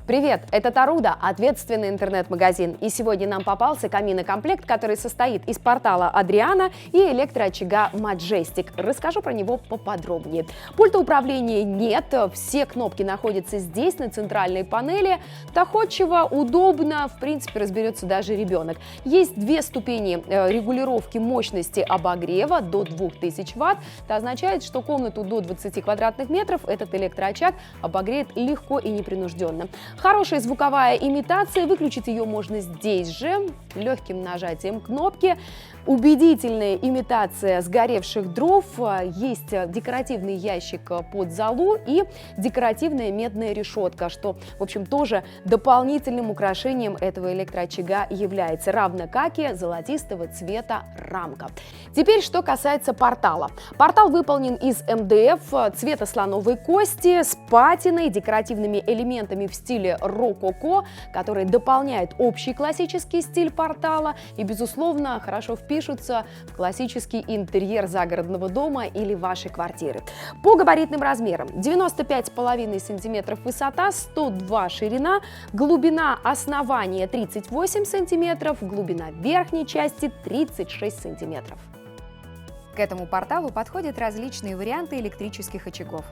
Привет, это Таруда, ответственный интернет-магазин. И сегодня нам попался каминокомплект, который состоит из портала Adriana и электроочага Majestic. Расскажу про него поподробнее. Пульта управления нет, все кнопки находятся здесь, на центральной панели. Доходчиво, удобно, в принципе, разберется даже ребенок. Есть две ступени регулировки мощности обогрева до 2000 Вт. Это означает, что комнату до 20 квадратных метров этот электроочаг обогреет легко и непринужденно. Хорошая звуковая имитация, выключить ее можно здесь же, легким нажатием кнопки. Убедительная имитация сгоревших дров, есть декоративный ящик под золу и декоративная медная решетка, что, в общем, тоже дополнительным украшением этого электроочага является, равно как и золотистого цвета рамка. Теперь, что касается портала. Портал выполнен из МДФ цвета слоновой кости с патиной, декоративными элементами в стиле рококо, которые дополняют общий классический стиль портала и, безусловно, хорошо впишутся в классический интерьер загородного дома или вашей квартиры. По габаритным размерам: 95,5 см высота, 102 ширина, глубина основания 38 см, глубина верхней части 36 см. К этому порталу подходят различные варианты электрических очагов.